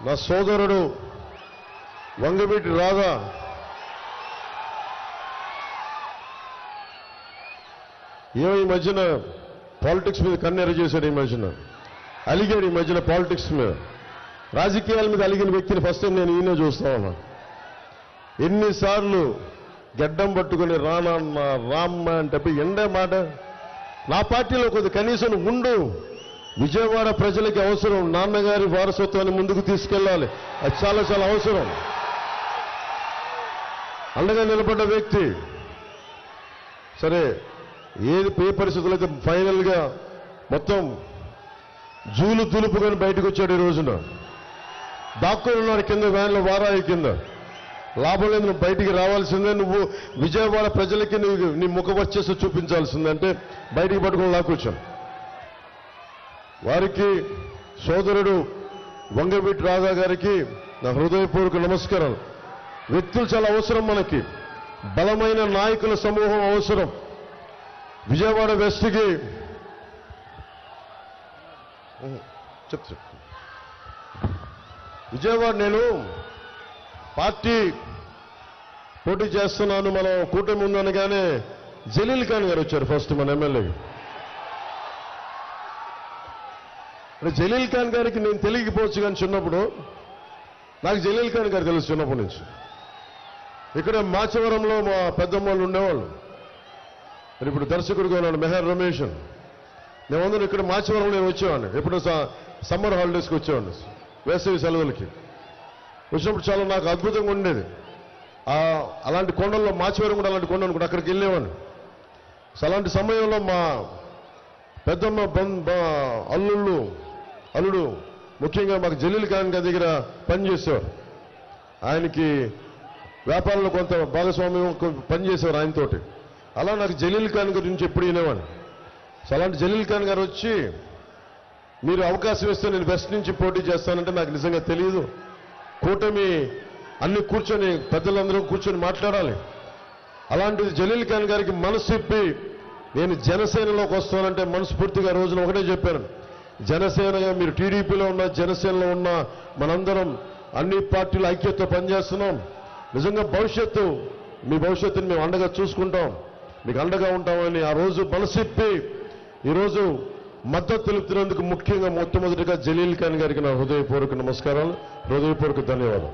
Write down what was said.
నా సోదరుడు వంగవీటి రాధా ఏమో ఈ మధ్యన పాలిటిక్స్ మీద కన్నెర చేశాడు. ఈ మధ్యన అలిగాడు. ఈ మధ్యన పాలిటిక్స్ మీద, రాజకీయాల మీద అలిగిన వ్యక్తిని ఫస్ట్ టైం నేను ఈయన చూస్తా ఉన్నా. ఎన్నిసార్లు గడ్డం పట్టుకుని రానమ్మ రామ్మ అంటే ఎండే మాట. నా పార్టీలో కొద్ది కనీసం ఉండు, విజయవాడ ప్రజలకి అవసరం, నాన్నగారి వారసత్వాన్ని ముందుకు తీసుకెళ్ళాలి, అది చాలా చాలా అవసరం. అండగా నిలబడ్డ వ్యక్తి. సరే, ఏ పరిస్థితులు అయితే ఫైనల్గా మొత్తం జూలు దులుపుకొని బయటకు వచ్చాడు. ఈ రోజున దాక్కుని ఉన్నాడు కింద వ్యాన్లో, వారాయి కింద. లాభం లేదు, నువ్వు బయటికి రావాల్సిందే, నువ్వు విజయవాడ ప్రజలకి నీ ముఖ వచ్చేసి చూపించాల్సిందే అంటే బయటికి పట్టుకుని లాక్కొచ్చాం. వారికి సోదరుడు వంగవీటి రాధా గారికి నా హృదయపూర్వక నమస్కారాలు. వ్యక్తులు చాలా అవసరం మనకి, బలమైన నాయకుల సమూహం అవసరం. విజయవాడ వెస్ట్కి చెప్తా. విజయవాడ నేను పార్టీ పోటీ చేస్తున్నాను, మనం కూటమి ఉందనగానే జలీల్ ఖాన్ గారు వచ్చారు ఫస్ట్ మన ఎమ్మెల్యే. జలీల్ ఖాన్ గారికి నేను తెలియకపోవచ్చు, కానీ చిన్నప్పుడు నాకు జలీల్ ఖాన్ గారు తెలుసు చిన్నప్పటి నుంచి. ఇక్కడ మాచవరంలో మా పెద్దమ్మ వాళ్ళు ఉండేవాళ్ళు. మరి ఇప్పుడు దర్శకుడిగా ఉన్నాడు మెహర్ రమేష్. మేమందరం ఇక్కడ మాచవరంలో నేను వచ్చేవాడిని. ఎప్పుడు సమ్మర్ హాలిడేస్కి వచ్చేవాడిని, వేసవి సెలవులకి వచ్చినప్పుడు చాలా నాకు అద్భుతంగా ఉండేది. అలాంటి కొండల్లో మాచవరం కూడా అలాంటి కొండ అనుకుంటే అక్కడికి వెళ్ళేవాడిని. అలాంటి సమయంలో మా పెద్దమ్మ అల్లుడు ముఖ్యంగా మాకు జలీల్ ఖాన్ గారి దగ్గర పనిచేసేవారు. ఆయనకి వ్యాపారంలో కొంత భాగస్వామ్యం పనిచేసేవారు ఆయనతోటి. అలా నాకు జలీల్ ఖాన్ గురించి ఎప్పుడు వినేవాడిని. అలాంటి జలీల్ ఖాన్ గారు వచ్చి, మీరు అవకాశం ఇస్తే నేను వెస్ట్ నుంచి పోటీ చేస్తానంటే నాకు నిజంగా తెలియదు. కూటమి అన్ని కూర్చొని పెద్దలందరూ కూర్చొని మాట్లాడాలి. అలాంటిది జలీల్ ఖాన్ గారికి మనసు ఇప్పి నేను జనసేనలోకి వస్తానంటే మనస్ఫూర్తిగా రోజున ఒకటే చెప్పాను, జనసేనగా మీరు టీడీపీలో ఉన్న జనసేనలో ఉన్న మనందరం అన్ని పార్టీల ఐక్యతతో పనిచేస్తున్నాం. నిజంగా మీ భవిష్యత్తుని మేము అండగా చూసుకుంటాం, మీకు అండగా ఉంటామని ఆ రోజు మనసిప్పి ఈరోజు మద్దతు తెలుపుతున్నందుకు ముఖ్యంగా మొట్టమొదటిగా జలీల్ ఖాన్ గారికి నా హృదయపూర్వక నమస్కారాలు, హృదయపూర్వక ధన్యవాదాలు.